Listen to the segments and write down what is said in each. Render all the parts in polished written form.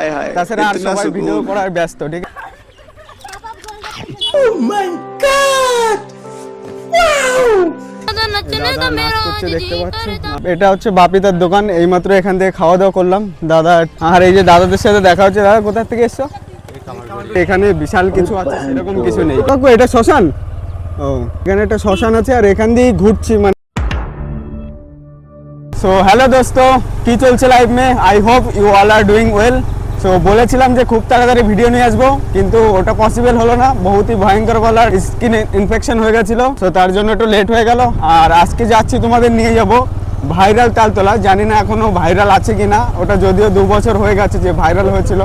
हाय हाय তাছাড়া আর इतना সবাই ভিডিও सुकून করার ব্যস্ত, ঠিক আছে। দাদা নাচ করছে দেখতে পাচ্ছ। এটা হচ্ছে বাপিদার দোকান, এইমাত্র এখান থেকে খাওয়া দাওয়া করলাম দাদা। আর এই যে দাদাদের সাথে দেখা হচ্ছে। দাদা কোথা থেকে এসছো? এখানে বিশাল কিছু আছে সেরকম কিছু নেই কাকু। এটা শ্মশান? ও, এখানে একটা শ্মশান আছে আর এখান দিয়েই ঘুরছি মানে। সো হ্যালো দোস্ত, কি চলছে লাইফ মে? I hope you all are doing well. So বলেছিলাম যে খুব তাড়াতাড়ি ভিডিও নিয়ে আসবো, কিন্তু ওটা পসিবল হলো না। বহুতই ভয়ঙ্কর বলার স্কিন ইনফেকশন হয়ে গেছিলো, সো তার জন্য একটু লেট হয়ে গেল। আর আজকে যাচ্ছি তোমাদের নিয়ে যাব ভাইরাল তালতলা। জানি না এখনো ভাইরাল আছে কিনা, ওটা যদিও 2 বছর হয়ে গেছে যে ভাইরাল হয়েছিল।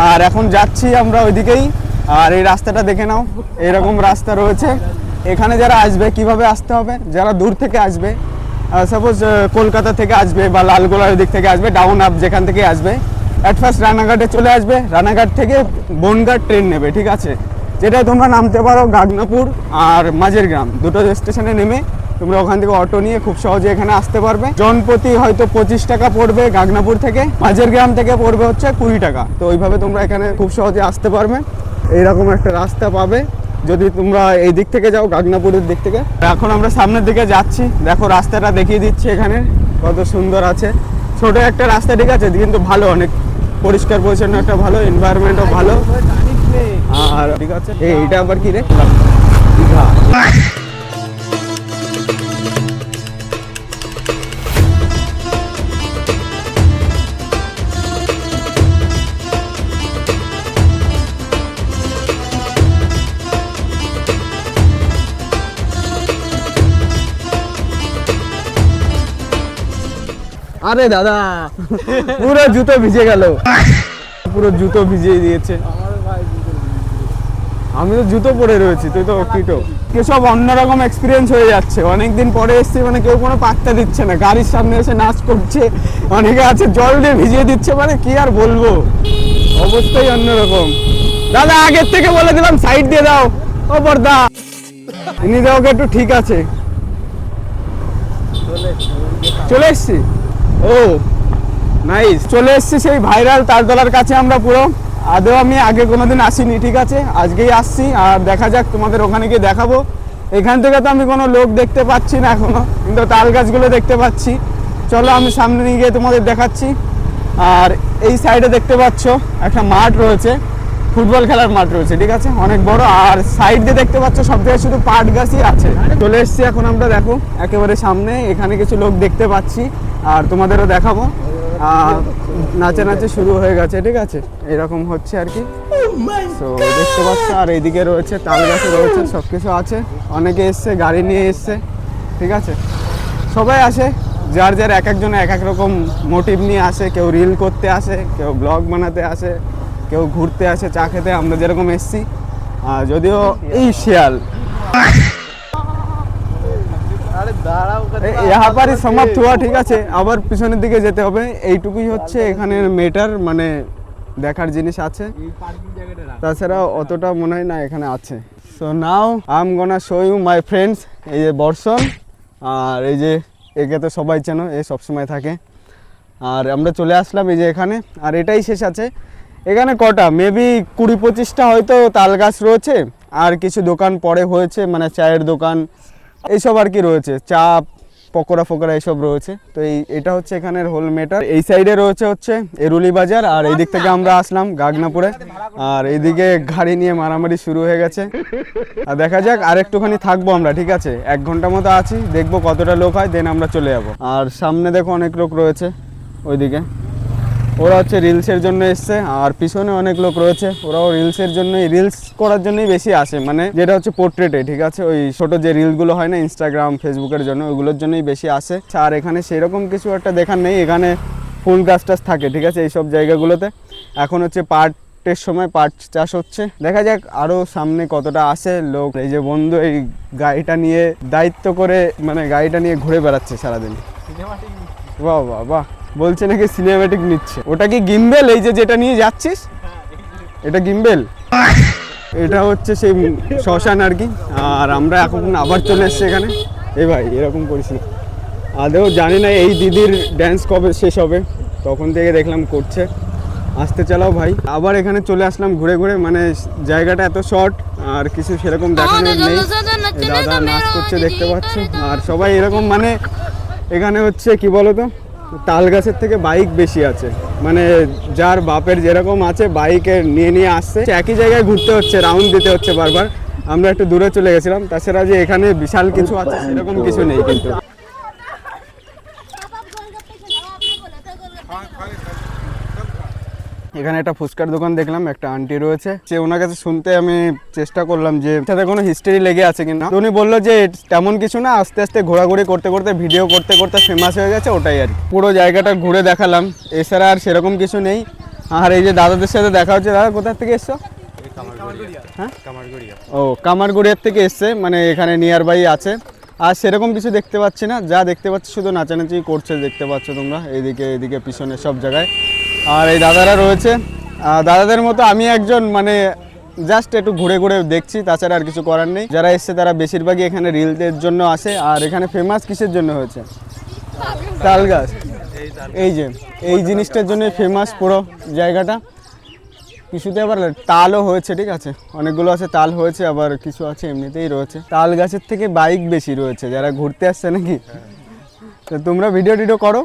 আর এখন যাচ্ছি আমরা ওইদিকেই। আর এই রাস্তাটা দেখে নাও, এরকম রাস্তা রয়েছে। এখানে যারা আসবে কিভাবে আসতে হবে, যারা দূর থেকে আসবে, সাপোজ কলকাতা থেকে আসবে বা লালগোলার দিক থেকে আসবে, ডাউন আপ যেখান থেকে আসবে, অ্যাট ফার্স্ট রানাঘাটে চলে আসবে। রানাঘাট থেকে বনগাঁ ট্রেন নেবে, ঠিক আছে। যেটা তোমরা নামতে পারো গাগনাপুর আর মাঝের গ্রাম, দুটো স্টেশনে নেমে তোমরা ওখান থেকে অটো নিয়ে খুব সহজে এখানে আসতে পারবে। জনপ্রতি হয়তো 25 টাকা পড়বে গাগনাপুর থেকে, মাঝের গ্রাম থেকে পড়বে হচ্ছে 20 টাকা। তো ওইভাবে তোমরা এখানে খুব সহজে আসতে পারবে। এইরকম একটা রাস্তা পাবে যদি তোমরা এই দিক থেকে যাও, গাগনাপুরের দিক থেকে। এখন আমরা সামনের দিকে যাচ্ছি, দেখো রাস্তাটা দেখিয়ে দিচ্ছি এখানে কত সুন্দর আছে। ছোট একটা রাস্তা, ঠিক আছে, কিন্তু ভালো, অনেক পরিষ্কার পরিচ্ছন্ন, একটা ভালো এনভায়রনমেন্টও ভালো। আর ঠিক আছে, এইটা আবার কি রে? দীঘা। আরে দাদা পুরো জুতো ভিজে গেল, পুরো জুতো ভিজিয়ে দিয়েছে। আমি তো জুতো পরে রয়েছি, তুই তো কিটো। সব অন্যরকম এক্সপিরিয়েন্স হয়ে যাচ্ছে। অনেকদিন পরে এসছি, মানে কেউ কোনো পাত্তা দিচ্ছে না, গাড়ির সামনে এসে নাচ করছে, অনেকে আছে জল দিয়ে ভিজিয়ে দিচ্ছে, মানে কি আর বলবো, অবস্থাই অন্যরকম। দাদা আগের থেকে বলে দিলাম সাইড দিয়ে দাও। ও বর্দা, ইনি দাও একটু, ঠিক আছে। চলে এসছি, ও নাইস, চলে এসছি সেই ভাইরাল তালতলার কাছে আমরা পুরো। আদৌ আমি আগে কোনোদিন আসিনি, ঠিক আছে, আজকেই আসছি। আর দেখা যাক, তোমাদের ওখানে গিয়ে দেখাবো। এখান থেকে তো আমি কোনো লোক দেখতে পাচ্ছি না এখনো, কিন্তু তাল গাছগুলো দেখতে পাচ্ছি। চলো আমি সামনে নিয়ে গিয়ে তোমাদের দেখাচ্ছি। আর এই সাইডে দেখতে পাচ্ছ একটা মাঠ রয়েছে, ফুটবল খেলার মাঠ রয়েছে, ঠিক আছে, অনেক বড়। আর সাইড দিয়ে দেখতে পাচ্ছ সব জায়গায় শুধু পাট গাছই আছে। চলে এসছি এখন আমরা, দেখো একেবারে সামনে। এখানে কিছু লোক দেখতে পাচ্ছি আর তোমাদেরও দেখাবো। নাচে নাচে শুরু হয়ে গেছে, ঠিক আছে, এরকম হচ্ছে আর কি। তো দেখতে পাচ্ছ। আর এইদিকে রয়েছে তাল গাছ রয়েছে, সব কিছু আছে। অনেকে এসছে, গাড়ি নিয়ে এসছে, ঠিক আছে। সবাই আসে, যার যার এক একজন এক এক রকম মোটিভ নিয়ে আসে। কেউ রিল করতে আসে, কেউ ব্লগ বানাতে আসে, কেউ ঘুরতে আসে, চা খেতে। আমরা যেরকম এসছি, যদিও এই শিয়াল यहाँ पर ही समाप्त हुआ, ঠিক আছে, আবার পিছনের দিকে যেতে হবে। এইটুকুই হচ্ছে এখানে মেটার, মানে দেখার জিনিস আছে, তাছাড়া অতটা মনে হয় না এখানে আছে। So now I am gonna show you my friends. এই যে বর্ষণ, আর এই যে একে তো সবাই চেনো, এ সবসময় থাকে। আর আমরা চলে আসলাম এই যে এখানে। আর এটাই শেষ আছে এখানে। কটা মেবি 20-25টা হয়তো তাল গাছ রয়েছে। আর কিছু দোকান পরে হয়েছে, মানে চায়ের দোকান এইসব আর কি রয়েছে, চা পকোড়া ফকোড়া এইসব রয়েছে। তো এটা হচ্ছে এখানের হোল মেটার। এই সাইডে রয়েছে হচ্ছে এরুলি বাজার, আর এই দিক থেকে আমরা আসলাম গাগনাপুরে। আর এইদিকে গাড়ি নিয়ে মারামারি শুরু হয়ে গেছে। আর দেখা যাক, আর একটুখানি থাকবো আমরা, ঠিক আছে, 1 ঘন্টা মতো আছি, দেখবো কতটা লোক হয়, দেন আমরা চলে যাবো। আর সামনে দেখো অনেক লোক রয়েছে ওইদিকে, ওরা হচ্ছে রিলসের জন্য এসছে। আর পিছনে অনেক লোক রয়েছে, ওরাও রিলসের জন্যই, রিলস করার জন্যই বেশি আসে, মানে যেটা হচ্ছে পোর্ট্রেটে, ঠিক আছে, ওই ছোট যে রিলগুলো হয় না ইনস্টাগ্রাম ফেসবুকের জন্য, ওইগুলোর জন্যই বেশি আসে। আর এখানে সেরকম কিছু একটা দেখার নেই, এখানে ফুল গাছ টাছ থাকে, ঠিক আছে, এইসব জায়গাগুলোতে। এখন হচ্ছে পাটের সময়, পাট চাষ হচ্ছে। দেখা যাক আরও সামনে কতটা আসে লোক। এই যে বন্ধু এই গাড়িটা নিয়ে দায়িত্ব করে, মানে গাড়িটা নিয়ে ঘুরে বেড়াচ্ছে সারাদিন। বাহ বাহ বাহ, বলছে নাকি সিনেম্যাটিক নিচ্ছে। ওটা কি গিম্বেল? এই যে যেটা নিয়ে যাচ্ছিস, এটা গিম্বেল। এটা হচ্ছে সেই শ্মশান আর কি। আর আমরা এখন আবার চলে এসেছি এখানে। এই ভাই এরকম করিস না, আদৌ জানি না এই দিদির ড্যান্স কবে শেষ হবে, তখন থেকে দেখলাম করছে। আসতে চালাও ভাই। আবার এখানে চলে আসলাম ঘুরে ঘুরে, মানে জায়গাটা এত শর্ট আর কিছু সেরকম দেখানোর নেই। এই দাদা নাচ করছে দেখতে পাচ্ছ, আর সবাই এরকম মানে এখানে হচ্ছে কি বলতো, তাল গাছের থেকে বাইক বেশি আছে, মানে যার বাপের যেরকম আছে বাইকে নিয়ে নিয়ে আসছে, একই জায়গায় ঘুরতে হচ্ছে, রাউন্ড দিতে হচ্ছে বারবার। আমরা একটু দূরে চলে গেছিলাম, তাছাড়া যে এখানে বিশাল কিছু আছে সেরকম কিছু নেই। কিন্তু এখানে একটা ফুচকার দোকান দেখলাম, একটা আন্টি রয়েছে, সে ওনার কাছে শুনতে আমি চেষ্টা করলাম যে সাথে কোনো হিস্ট্রি লেগে আছে কিনা। তো উনি বললো যে তেমন কিছু না, আস্তে আস্তে ঘোরাঘুরি করতে করতে ভিডিও করতে করতে ফেমাস হয়ে গেছে, ওটাই আর কি। পুরো জায়গাটা ঘুরে দেখালাম, এছাড়া আর সেরকম কিছু নেই। আর এই যে দাদাদের সাথে দেখা হচ্ছে। দাদা কোথা থেকে এসছো? হ্যাঁ, ও কামারগুড়িয়ার থেকে এসছে, মানে এখানে নিয়ার বাই আছে। আর সেরকম কিছু দেখতে পাচ্ছি না, যা দেখতে পাচ্ছি শুধু নাচানাচি করছে দেখতে পাচ্ছ তোমরা, এইদিকে এদিকে পিছনে সব জায়গায়। আর এই দাদারা রয়েছে, দাদাদের মতো আমি একজন, মানে জাস্ট একটু ঘুরে ঘুরে দেখছি, তাছাড়া আর কিছু করার নেই। যারা এসছে তারা বেশিরভাগই এখানে রিলসের জন্য আসে। আর এখানে ফেমাস কিসের জন্য হয়েছে? তাল গাছ। এই যে এই জিনিসটার জন্য ফেমাস পুরো জায়গাটা। কিছুতে আবার তালও হয়েছে, ঠিক আছে, অনেকগুলো আছে তাল হয়েছে, আবার কিছু আছে এমনিতেই রয়েছে। তাল গাছের থেকে বাইক বেশি রয়েছে, যারা ঘুরতে আসছে নাকি। তো তোমরা ভিডিও টিডিও করো?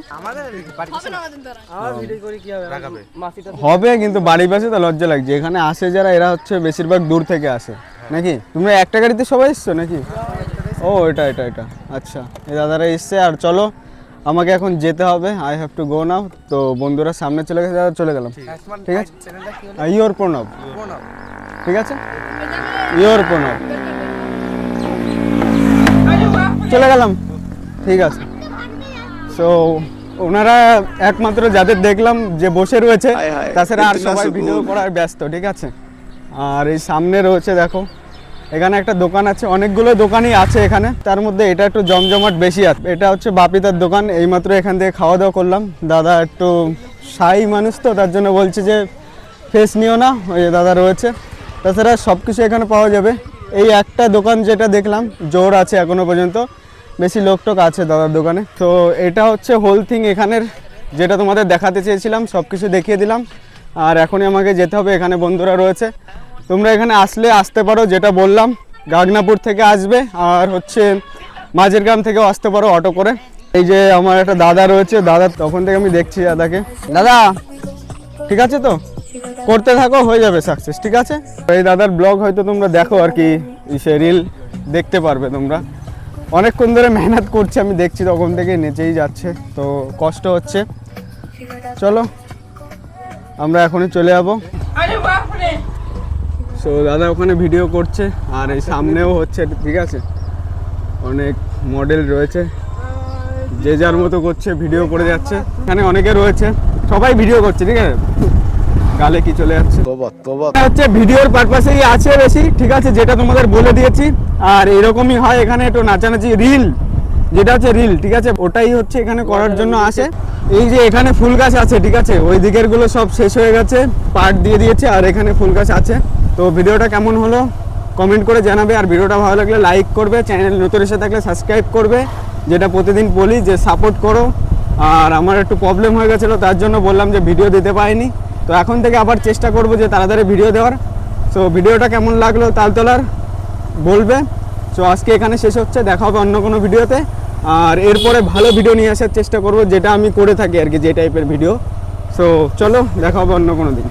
হবে, কিন্তু বাড়ির পাশে তো লজ্জা লাগছে। এখানে আসে যারা, এরা হচ্ছে বেশিরভাগ দূর থেকে আসে নাকি। তোমরা একটা গাড়িতে সবাই এসছো নাকি? ও এটা এটা এটা আচ্ছা, এই দাদারা এসছে। আর চলো, আমাকে এখন যেতে হবে, আই হ্যাভ টু গো নাও। তো বন্ধুরা সামনে চলে গেছে, দাদা চলে গেলাম, ঠিক আছে। ইয়োর প্রণব, ঠিক আছে, ইয়োর প্রণব, চলে গেলাম, ঠিক আছে। সো ওনারা একমাত্র যাদের দেখলাম যে বসে রয়েছে, তাছাড়া আর সবাই ভিডিও করার ব্যস্ত, ঠিক আছে। আর এই সামনে রয়েছে দেখো, এখানে একটা দোকান আছে, অনেকগুলো দোকানই আছে এখানে, তার মধ্যে এটা একটু জমজমাট বেশি আছে। এটা হচ্ছে বাপিতার দোকান, এইমাত্র এখান থেকে খাওয়া দাওয়া করলাম। দাদা একটু শাই মানুষ তো, তার জন্য বলছে যে ফেস নিও না, ওই দাদা রয়েছে। তাছাড়া সব কিছু এখানে পাওয়া যাবে। এই একটা দোকান যেটা দেখলাম জোর আছে এখনো পর্যন্ত, বেশি লোকটোক আছে দাদার দোকানে। তো এটা হচ্ছে হোল থিং এখানের, যেটা তোমাদের দেখাতে চেয়েছিলাম, সব কিছু দেখিয়ে দিলাম। আর এখনই আমাকে যেতে হবে, এখানে বন্ধুরা রয়েছে। তোমরা এখানে আসলে আসতে পারো, যেটা বললাম, গাগনাপুর থেকে আসবে, আর হচ্ছে মাঝের গ্রাম থেকেও আসতে পারো অটো করে। এই যে আমার একটা দাদা রয়েছে, দাদা তখন থেকে আমি দেখছি দাদাকে। দাদা ঠিক আছে তো, করতে থাকো, হয়ে যাবে সাকসেস, ঠিক আছে। এই দাদার ব্লগ হয়তো তোমরা দেখো আর কি, সে রিল দেখতে পারবে তোমরা। অনেকক্ষণ ধরে মেহনত করছে, আমি দেখছি তখন থেকে নেচেই যাচ্ছে, তো কষ্ট হচ্ছে। চলো আমরা এখনই চলে যাবো। সো দাদা ওখানে ভিডিও করছে, আর এই সামনেও হচ্ছে, ঠিক আছে। অনেক মডেল রয়েছে, যে যার মতো করছে, ভিডিও করে যাচ্ছে। এখানে অনেকে রয়েছে, সবাই ভিডিও করছে, ঠিক আছে। গালে কি চলে যাচ্ছে, হচ্ছে ভিডিওর পারপাসেই আছে বেশি, ঠিক আছে, যেটা তোমাদের বলে দিয়েছি। আর এরকমই হয় এখানে, একটু নাচানাচি রিল, যেটা হচ্ছে রিল, ঠিক আছে, ওটাই হচ্ছে এখানে করার জন্য আসে। এই যে এখানে ফুল গাছ আছে, ঠিক আছে, ওই দিকের গুলো সব শেষ হয়ে গেছে, পার্ট দিয়ে দিয়েছে, আর এখানে ফুল গাছ আছে। তো ভিডিওটা কেমন হলো কমেন্ট করে জানাবে, আর ভিডিওটা ভালো লাগলে লাইক করবে, চ্যানেল নতুন এসে থাকলে সাবস্ক্রাইব করবে, যেটা প্রতিদিন বলি যে সাপোর্ট করো। আর আমার একটু প্রবলেম হয়ে গেছিলো, তার জন্য বললাম যে ভিডিও দিতে পারিনি। তো এখন থেকে আবার চেষ্টা করব যে তাড়াতাড়ি ভিডিও দেওয়ার। সো ভিডিওটা কেমন লাগলো তালতলার বলবে। সো আজকে এখানে শেষ হচ্ছে, দেখা হবে অন্য কোনো ভিডিওতে। আর এরপরে ভালো ভিডিও নিয়ে আসার চেষ্টা করব, যেটা আমি করে থাকি আর কি, যে টাইপের ভিডিও। সো চলো দেখা হবে অন্য কোনো দিন।